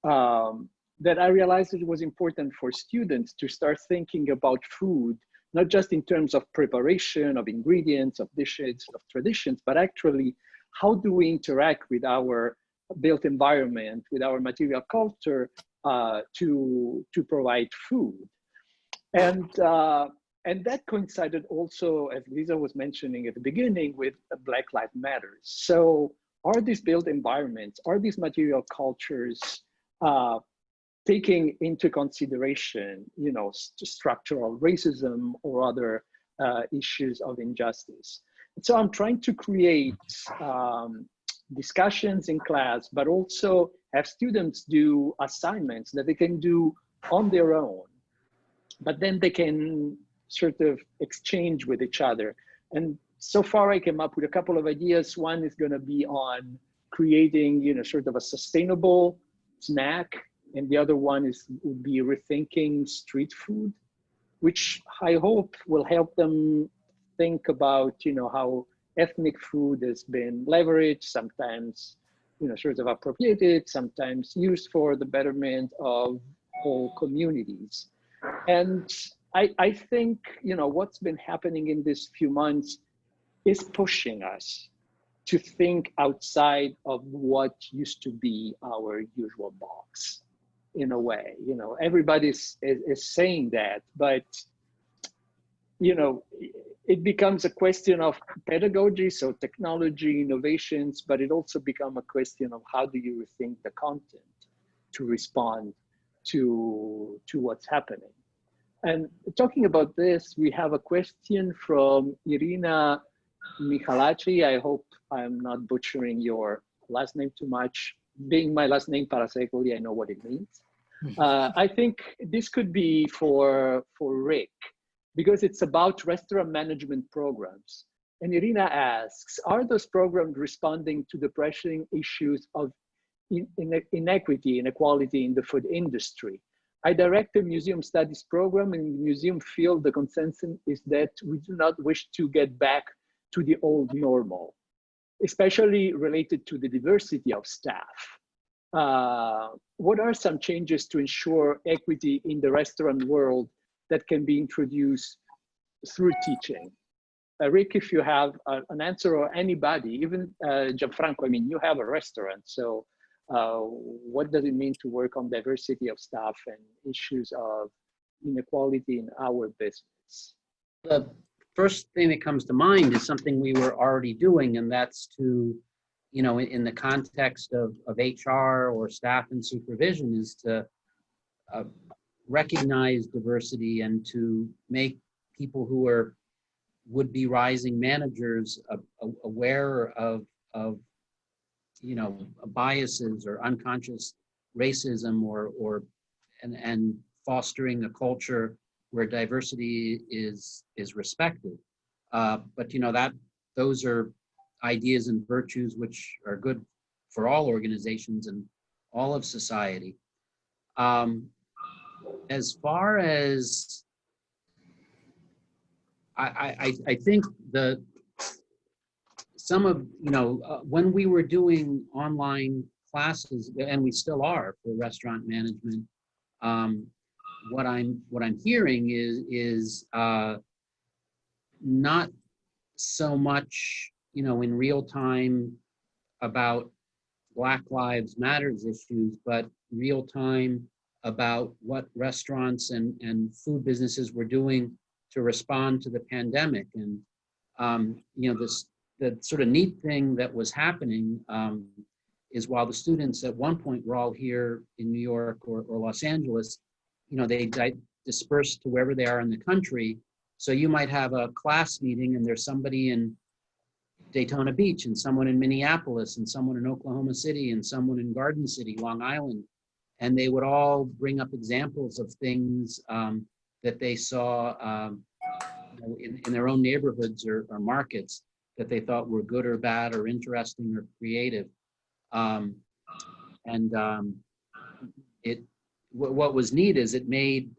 that I realized it was important for students to start thinking about food, not just in terms of preparation, of ingredients, of dishes, of traditions, but actually, how do we interact with our built environment, with our material culture to provide food? And that coincided also, as Lisa was mentioning at the beginning, with Black Lives Matter. So are these built environments, are these material cultures taking into consideration, you know, structural racism or other issues of injustice? And so I'm trying to create discussions in class, but also have students do assignments that they can do on their own, but then they can sort of exchange with each other. And so far I came up with a couple of ideas. One is going to be on creating, you know, sort of a sustainable snack, and the other one would be rethinking street food, which I hope will help them think about, you know, how ethnic food has been leveraged, sometimes, you know, sort of appropriated, sometimes used for the betterment of whole communities. And I think, you know, what's been happening in these few months is pushing us to think outside of what used to be our usual box, in a way. You know, everybody is saying that, but, you know, it becomes a question of pedagogy, so technology, innovations, but it also becomes a question of how do you rethink the content to respond to what's happening. And talking about this, we have a question from Irina Michalaci. I hope I'm not butchering your last name too much. Being my last name, Parasecoli, I know what it means. I think this could be for Rick, because it's about restaurant management programs. And Irina asks, are those programs responding to the pressing issues of inequity, inequality in the food industry? I direct a museum studies program. In the museum field, the consensus is that we do not wish to get back to the old normal, especially related to the diversity of staff. What are some changes to ensure equity in the restaurant world that can be introduced through teaching? Rick, if you have an answer, or anybody, even Gianfranco, I mean, you have a restaurant, so what does it mean to work on diversity of staff and issues of inequality in our business? The first thing that comes to mind is something we were already doing, and that's to, you know, in the context of HR or staff and supervision, is to recognize diversity and to make people who are would-be rising managers aware of you know, biases or unconscious racism, and fostering a culture where diversity is respected. But you know, those are ideas and virtues which are good for all organizations and all of society. As far as I think some of, you know, when we were doing online classes, and we still are for restaurant management, what I'm hearing is not so much, you know, in real time about Black Lives Matters issues, but real time about what restaurants and food businesses were doing to respond to the pandemic. And you know, the sort of neat thing that was happening is while the students at one point were all here in New York or Los Angeles, you know, they dispersed to wherever they are in the country. So you might have a class meeting and there's somebody in Daytona Beach and someone in Minneapolis and someone in Oklahoma City and someone in Garden City, Long Island. And they would all bring up examples of things that they saw in their own neighborhoods or markets that they thought were good or bad or interesting or creative. What was neat is it made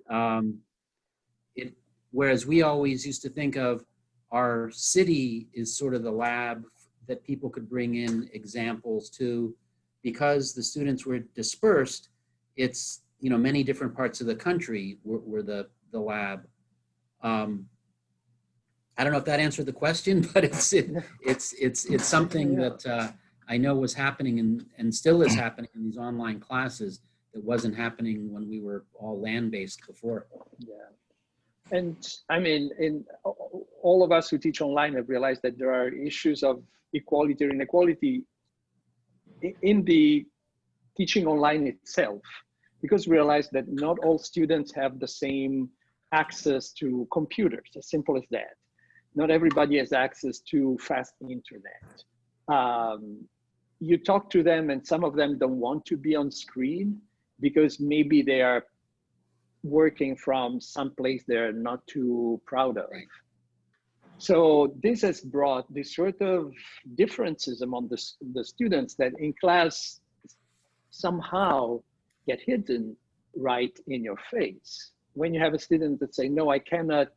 whereas we always used to think of our city is sort of the lab that people could bring in examples to, because the students were dispersed, it's, you know, many different parts of the country were the lab. I don't know if that answered the question, but it's something that I know was happening and still is happening in these online classes that wasn't happening when we were all land-based before. Yeah. And I mean, in all of us who teach online have realized that there are issues of equality or inequality in the teaching online itself, because we realize that not all students have the same access to computers, as simple as that. Not everybody has access to fast internet. You talk to them and some of them don't want to be on screen because maybe they are working from some place they're not too proud of. Right. So this has brought this sort of differences among the students that in class somehow get hidden right in your face. When you have a student that say, no, I cannot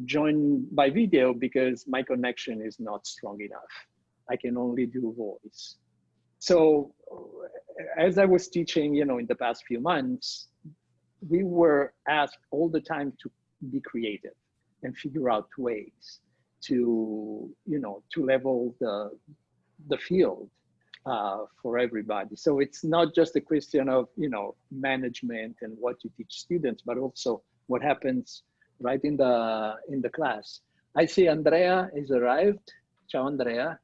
join by video because my connection is not strong enough. I can only do voice. So as I was teaching, you know, in the past few months, we were asked all the time to be creative and figure out ways to, you know, to level the field for everybody. So it's not just a question of, you know, management and what you teach students, but also what happens right in the class. I see Andrea has arrived. Ciao, Andrea.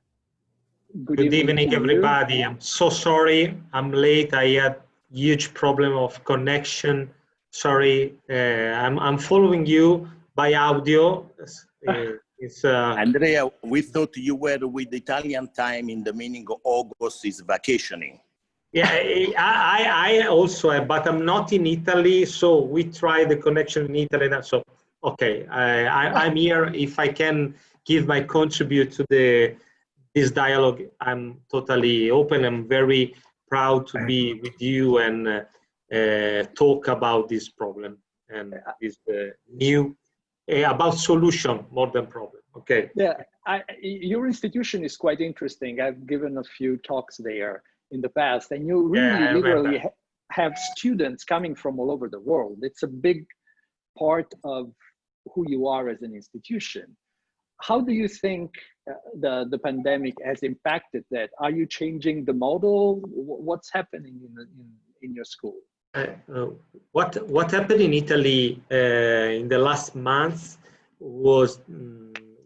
Good evening, everybody. I'm so sorry I'm late. I had huge problem of connection. Sorry, I'm following you by audio. Andrea, we thought you were with Italian time in the meaning of August is vacationing. Yeah, I also have, but I'm not in Italy, so we try the connection in Italy now. So, okay, I'm here. If I can give my contribute to this dialogue. I'm totally open. I'm very proud to be with you and talk about this problem and this new about solution more than problem. Okay. Yeah, your institution is quite interesting. I've given a few talks there in the past, and you really literally have students coming from all over the world. It's a big part of who you are as an institution. How do you think the pandemic has impacted that? Are you changing the model? What's happening in your school? What happened in Italy in the last month was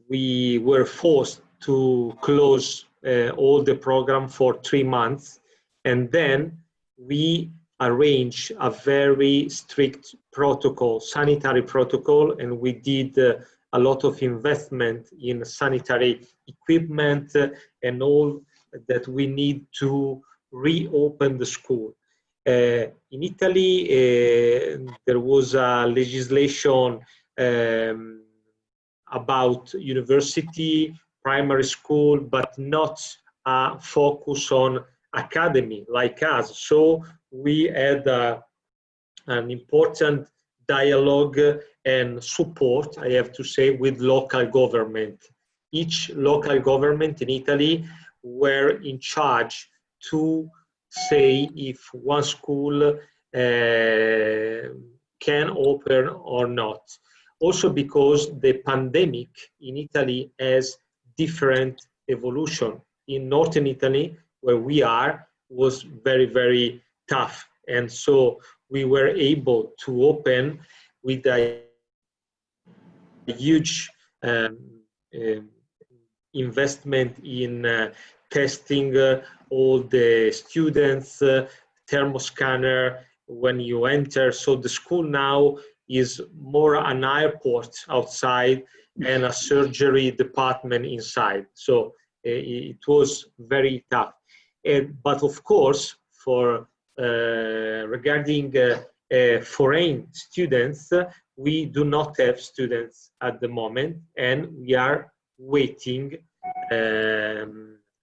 we were forced to close all the program for 3 months, and then we arranged a very strict protocol, sanitary protocol, and we did a lot of investment in sanitary equipment and all that we need to reopen the school. In Italy, there was a legislation about university, primary school, but not a focus on academy like us. So we had an important dialogue and support, I have to say, with local government. Each local government in Italy were in charge to say if one school can open or not. Also because the pandemic in Italy has different evolution. In Northern Italy, where we are, was very, very tough. And so we were able to open with a huge investment in testing all the students, thermoscanner when you enter. So the school now is more an airport outside and a surgery department inside. So it was very tough. But of course, for regarding foreign students, we do not have students at the moment, and we are waiting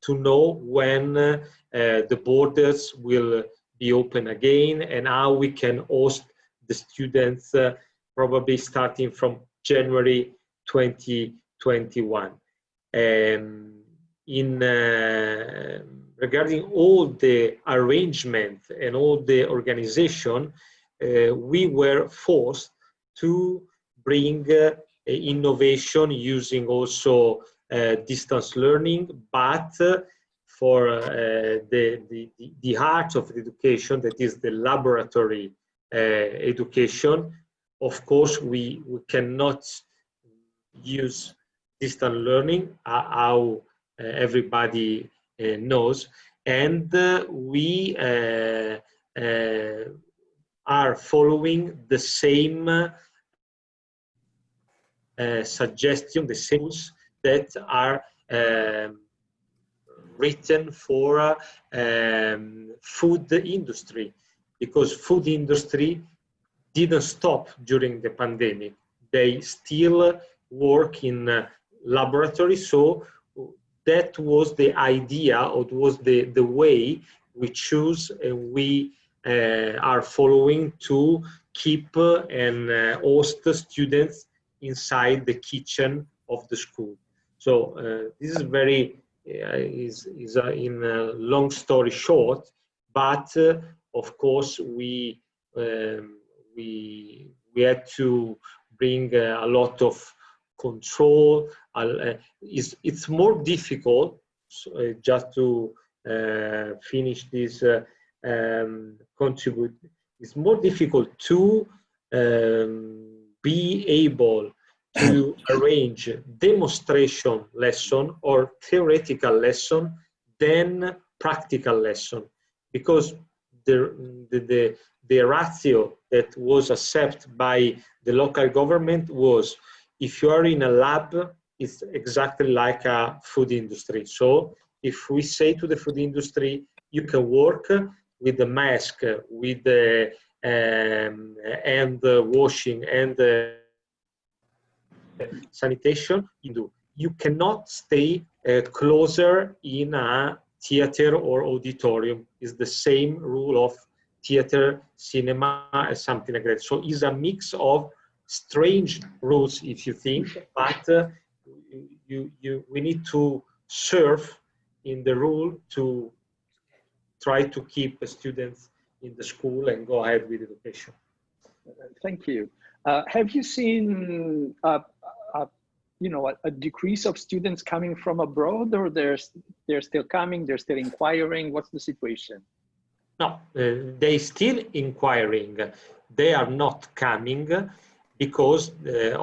to know when the borders will be open again and how we can host the students probably starting from January 2021. Regarding all the arrangement and all the organization, we were forced to bring innovation using also distance learning, but for the heart of the education, that is the laboratory education, of course, we cannot use distance learning, how everybody knows, and we are following the same suggestion, the same rules that are written for food industry, because food industry didn't stop during the pandemic. They still work in laboratories. So that was the idea, or it was the way we choose and we are following to keep and host the students inside the kitchen of the school. So this is very, in a long story short, but of course we had to bring a lot of control. It's more difficult, just to finish this contribute, it's more difficult to be able to arrange demonstration lesson or theoretical lesson than practical lesson, because the ratio that was accepted by the local government was, if you are in a lab, it's exactly like a food industry. So if we say to the food industry, you can work with the mask, with the hand washing and sanitation, you do. you cannot stay closer in a theater or auditorium. It's the same rule of theater, cinema, and something like that. So it's a mix of strange rules, if you think, but we need to surf in the rule to try to keep the students in the school and go ahead with education. Thank you. Have you seen a decrease of students coming from abroad, or they're still coming, they're still inquiring? What's the situation? No, they still inquiring. They are not coming because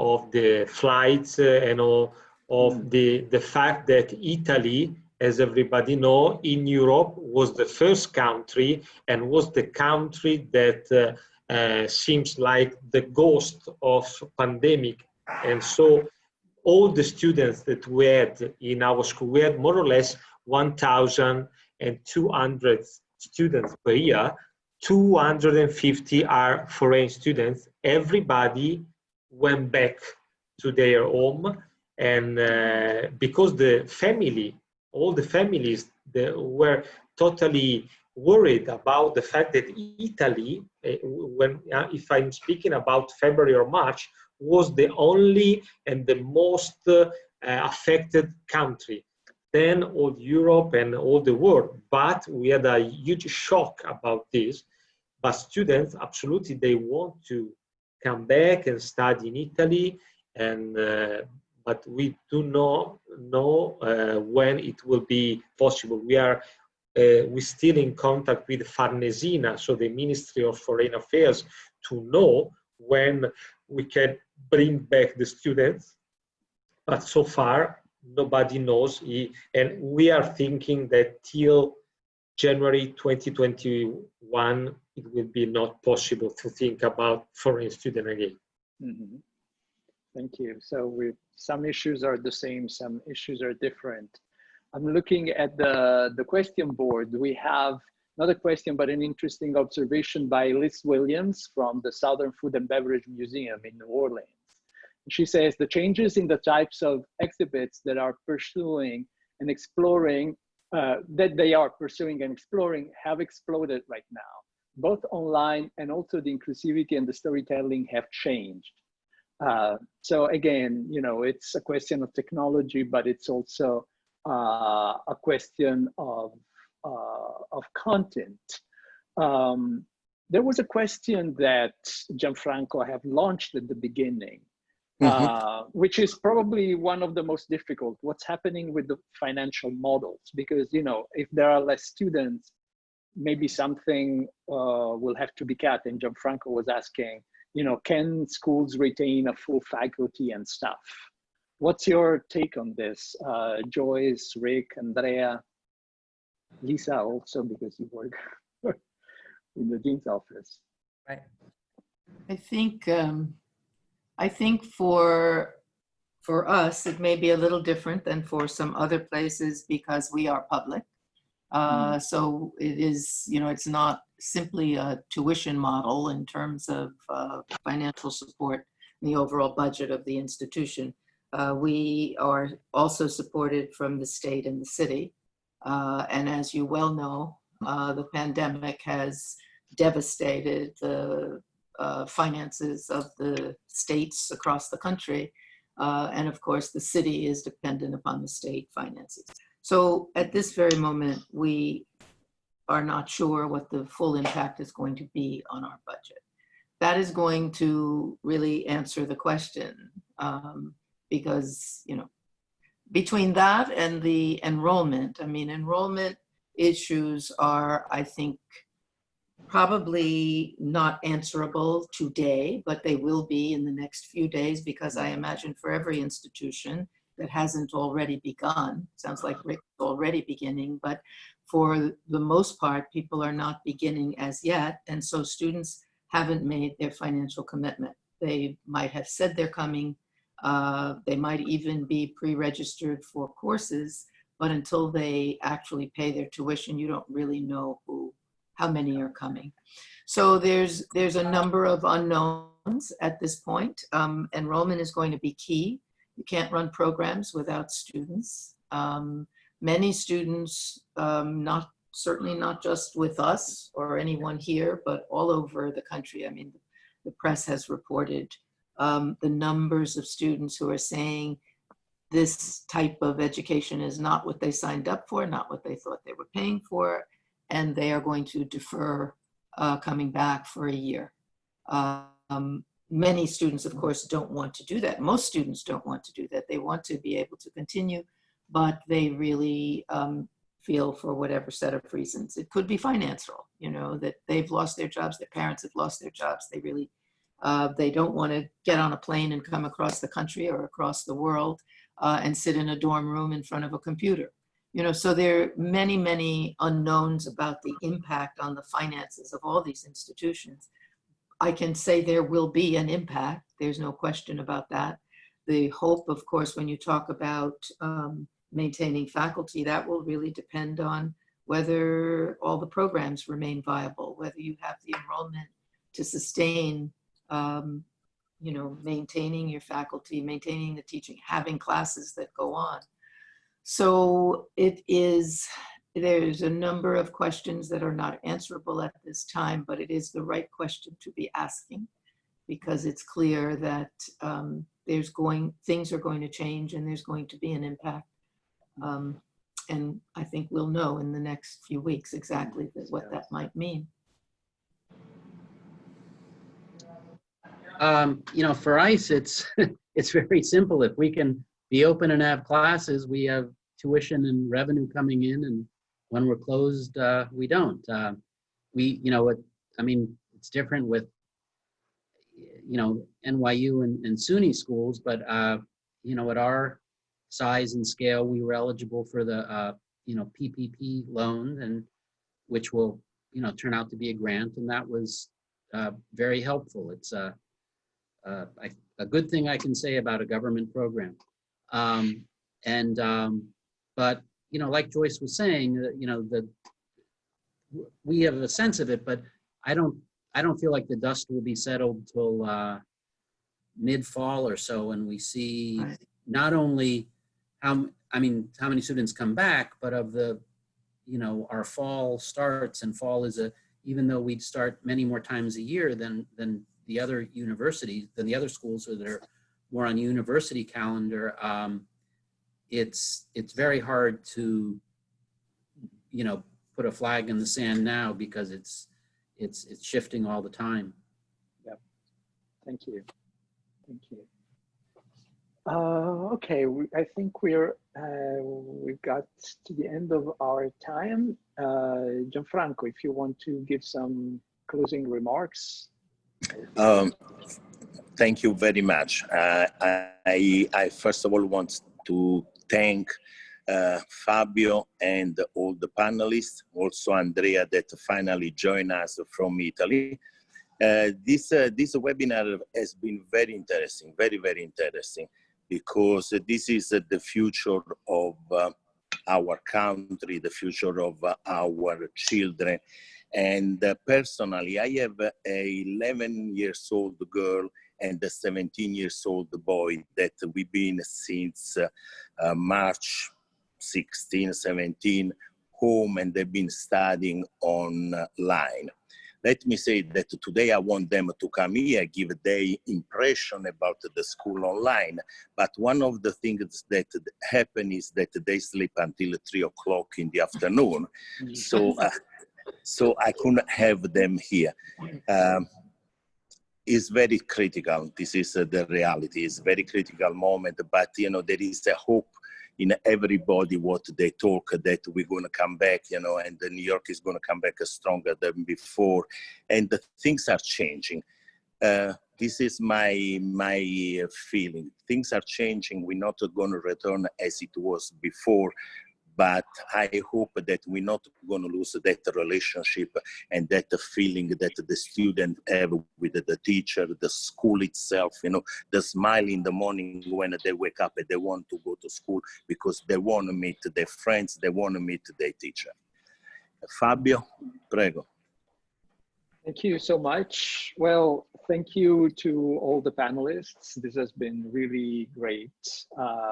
of the flights and all of the fact that Italy, as everybody know, in Europe was the first country and was the country that seems like the ghost of pandemic. And so all the students that we had in our school, we had more or less 1,200 students per year. 250 are foreign students. Everybody went back to their home, and because all the families were totally worried about the fact that Italy, if I'm speaking about February or March, was the only and the most affected country. Then all Europe and all the world. But we had a huge shock about this. But students, absolutely, they want to come back and study in Italy, and but we do not know when it will be possible. We're still in contact with Farnesina, so the Ministry of Foreign Affairs, to know when we can bring back the students. But so far, nobody knows, and we are thinking that till January 2021, it will be not possible to think about foreign student again. Mm-hmm. Thank you. So some issues are the same, some issues are different. I'm looking at the question board. We have not a question, but an interesting observation by Liz Williams from the Southern Food and Beverage Museum in New Orleans. She says the changes in the types of exhibits that are pursuing and exploring, that they are pursuing and exploring have exploded right now. Both online and also the inclusivity and the storytelling have changed. So again, it's a question of technology, but it's also a question of content. There was a question that Gianfranco have launched at the beginning, which is probably one of the most difficult. What's happening with the financial models? Because, if there are less students, maybe something will have to be cut. And Gianfranco was asking, can schools retain a full faculty and staff? What's your take on this? Joyce, Rick, Andrea, Lisa also, because you work in the dean's office. Right. I think for us, it may be a little different than for some other places because we are public. So it is, it's not simply a tuition model in terms of financial support and the overall budget of the institution. We are also supported from the state and the city. And as you well know, the pandemic has devastated the finances of the states across the country. And of course, the city is dependent upon the state finances. So at this very moment, we are not sure what the full impact is going to be on our budget. That is going to really answer the question because, between that and the enrollment, enrollment issues are, I think, probably not answerable today, but they will be in the next few days because I imagine for every institution that hasn't already begun, sounds like Rick's already beginning, but for the most part, people are not beginning as yet. And so students haven't made their financial commitment. They might have said they're coming. They might even be pre-registered for courses, but until they actually pay their tuition, you don't really know how many are coming. So there's a number of unknowns at this point. Enrollment is going to be key. You can't run programs without students. Many students, certainly not just with us or anyone here, but all over the country. I mean, the press has reported the numbers of students who are saying this type of education is not what they signed up for, not what they thought they were paying for, and they are going to defer coming back for a year. Many students, of course, don't want to do that. Most students don't want to do that. They want to be able to continue, but they really feel, for whatever set of reasons, it could be financial, you know, that they've lost their jobs, their parents have lost their jobs. They really, they don't want to get on a plane and come across the country or across the world and sit in a dorm room in front of a computer. You know, so there are many, many unknowns about the impact on the finances of all these institutions. I can say there will be an impact. There's no question about that. The hope, of course, when you talk about maintaining faculty, that will really depend on whether all the programs remain viable, whether you have the enrollment to sustain, you know, maintaining your faculty, maintaining the teaching, having classes that go on. So there's a number of questions that are not answerable at this time, but it is the right question to be asking, because it's clear that things are going to change and there's going to be an impact. And I think we'll know in the next few weeks exactly what that might mean. You know, for ICE, it's very simple. If we can be open and have classes, we have tuition and revenue coming in, and when we're closed, we don't. You know, I mean, it's different with, you know, NYU and SUNY schools, but, you know, at our size and scale, we were eligible for the, you know, PPP loan, and which will, you know, turn out to be a grant, and that was very helpful. It's a good thing I can say about a government program. But, you know, like Joyce was saying, you know, we have a sense of it, but I don't feel like the dust will be settled till mid-fall or so, and we see not only how many students come back, but of the, you know, our fall starts, and fall is even though we'd start many more times a year than the other universities, than the other schools that are more on university calendar, it's very hard to, you know, put a flag in the sand now, because it's shifting all the time. Yep. Thank you. Thank you. Okay, I think we've got to the end of our time. Gianfranco, if you want to give some closing remarks. Thank you very much. I first of all want to thank Fabio and all the panelists, also Andrea that finally joined us from Italy. This webinar has been very interesting, very, very interesting, because this is the future of our country, the future of our children. And personally, I have a 11-year-old girl and a 17-year-old boy that we've been since March 16, 17, home, and they've been studying online. Let me say that today I want them to come here, give their impression about the school online. But one of the things that happen is that they sleep until 3 o'clock in the afternoon. So I couldn't have them here. It's very critical. This is the reality. It's a very critical moment, but you know, there is a hope in everybody what they talk, that we're going to come back, you know, and New York is going to come back stronger than before, and the things are changing. This is my feeling. Things are changing. We're not going to return as it was before, but I hope that we're not going to lose that relationship and that feeling that the student have with the teacher, the school itself, you know, the smile in the morning when they wake up and they want to go to school because they want to meet their friends, they want to meet their teacher. Fabio, prego. Thank you so much. Well, thank you to all the panelists. This has been really great,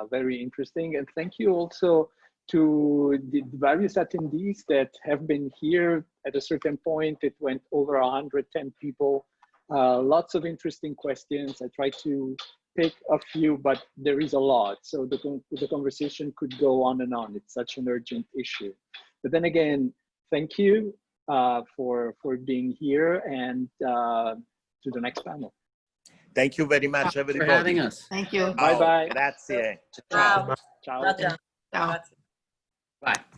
very interesting. And thank you also to the various attendees that have been here. At a certain point, it went over 110 people. Lots of interesting questions. I tried to pick a few, but there is a lot. So the conversation could go on and on. It's such an urgent issue. But then again, thank you for being here, and to the next panel. Thank you very much, everybody. For having us. Thank you. Bye-bye. Grazie. Ciao. Ciao. Ciao. Ciao. Grazie. Bye.